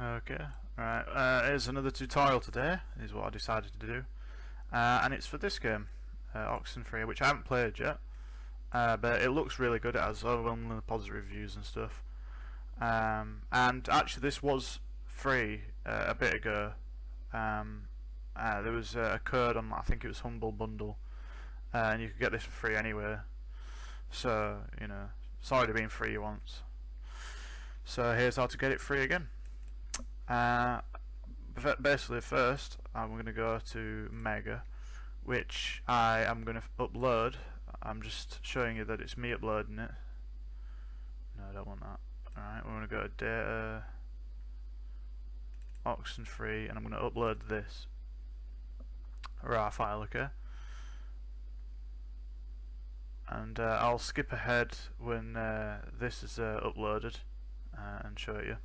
Okay, right, here's another tutorial today, is what I decided to do. And it's for this game, Oxenfree, which I haven't played yet. But it looks really good, it has overwhelmingly positive reviews and stuff. And actually this was free a bit ago. There was a code on, I think it was Humble Bundle, and you could get this for free anyway. So, you know, it's already been free once. So here's how to get it free again. Basically first I'm going to go to Mega, which I am going to upload. I'm just showing you that it's me uploading it. No, I don't want that. Alright, we're going to go to Data, Oxenfree, and I'm going to upload this raw file, okay? And I'll skip ahead when this is uploaded and show it you.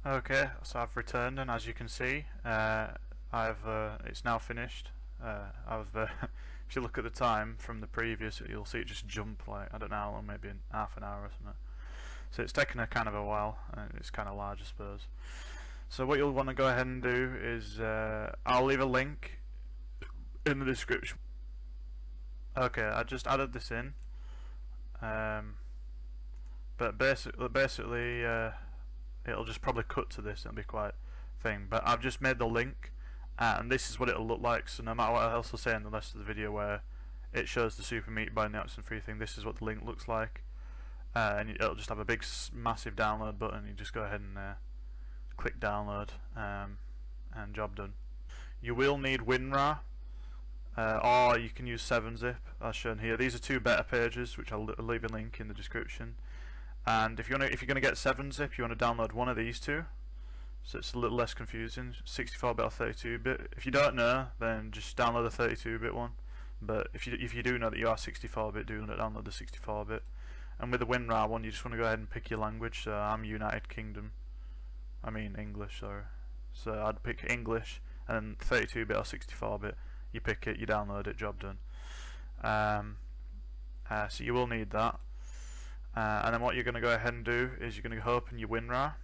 Okay, so I've returned, and as you can see, it's now finished. If you look at the time from the previous, you'll see it just jump like, I don't know how long, maybe half an hour or something. So it's taken a kind of a while, and it's kind of large, I suppose. So what you'll want to go ahead and do is, I'll leave a link in the description. Okay, I just added this in, but basically it'll just probably cut to this, it'll be quite thing, but I've just made the link, and this is what it'll look like. So no matter what else I say in the rest of the video where it shows the Super Meat Boy and the Oxenfree thing, this is what the link looks like, and it'll just have a big massive download button. You just go ahead and click download, and job done. You will need WinRAR, or you can use 7-zip as shown here. These are two beta pages, which I'll leave a link in the description. And if you're going to get 7-zip, you want to download one of these two, so it's a little less confusing, 64-bit or 32-bit. If you don't know, then just download the 32-bit one. But if you do know that you are 64-bit, do download the 64-bit. And with the WinRAR one, you just want to go ahead and pick your language. So I'm United Kingdom. I mean English, sorry. So I'd pick English, and 32-bit or 64-bit. You pick it, you download it, job done. So you will need that. And then what you're going to go ahead and do is you're going to open your WinRAR,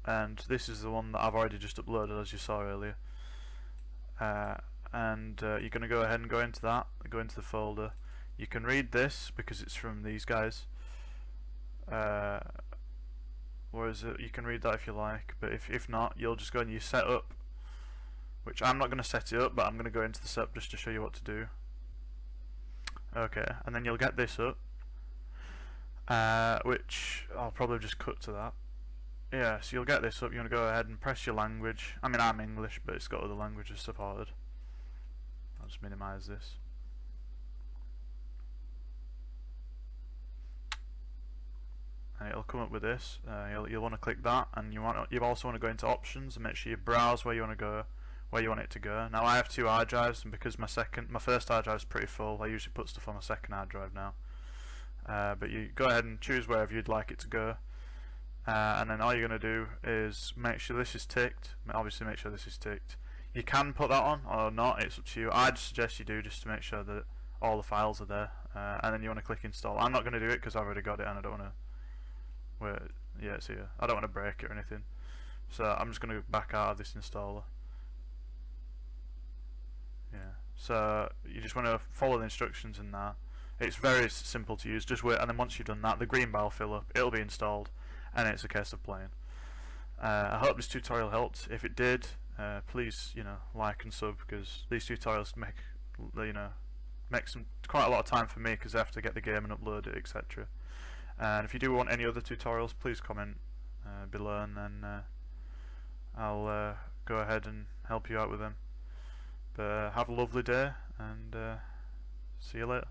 and this is the one that I've already just uploaded, as you saw earlier. And you're going to go ahead and go into that, go into the folder. You can read this because it's from these guys. Whereas you can read that if you like, but if not, you'll just go in your setup, which I'm not going to set it up, but I'm going to go into the setup just to show you what to do. Okay, and then you'll get this up. Which I'll probably just cut to that. Yeah, so you'll get this up. You want to go ahead and press your language. I mean, I'm English, but it's got other languages supported. I'll just minimize this. And it'll come up with this. You'll want to click that, and you also want to go into options and make sure you browse where you want to go, where you want it to go. Now I have two hard drives, and because my first hard drive is pretty full, I usually put stuff on my second hard drive now. But you go ahead and choose wherever you'd like it to go, and then all you're going to do is make sure this is ticked. Obviously make sure this is ticked. You can put that on or not, it's up to you. I'd suggest you do, just to make sure that all the files are there, and then you want to click install. I'm not going to do it because I've already got it, and I don't want to yeah, it's here. I don't want to break it or anything, so I'm just going to back out of this installer. Yeah, so you just want to follow the instructions in that. It's very simple to use, just wait, and then once you've done that, the green bar will fill up, it'll be installed, and it's a case of playing. I hope this tutorial helped. If it did, please, like and sub, because these tutorials make some quite a lot of time for me, because I have to get the game and upload it, etc. And if you do want any other tutorials, please comment below, and then I'll go ahead and help you out with them. But have a lovely day, and see you later.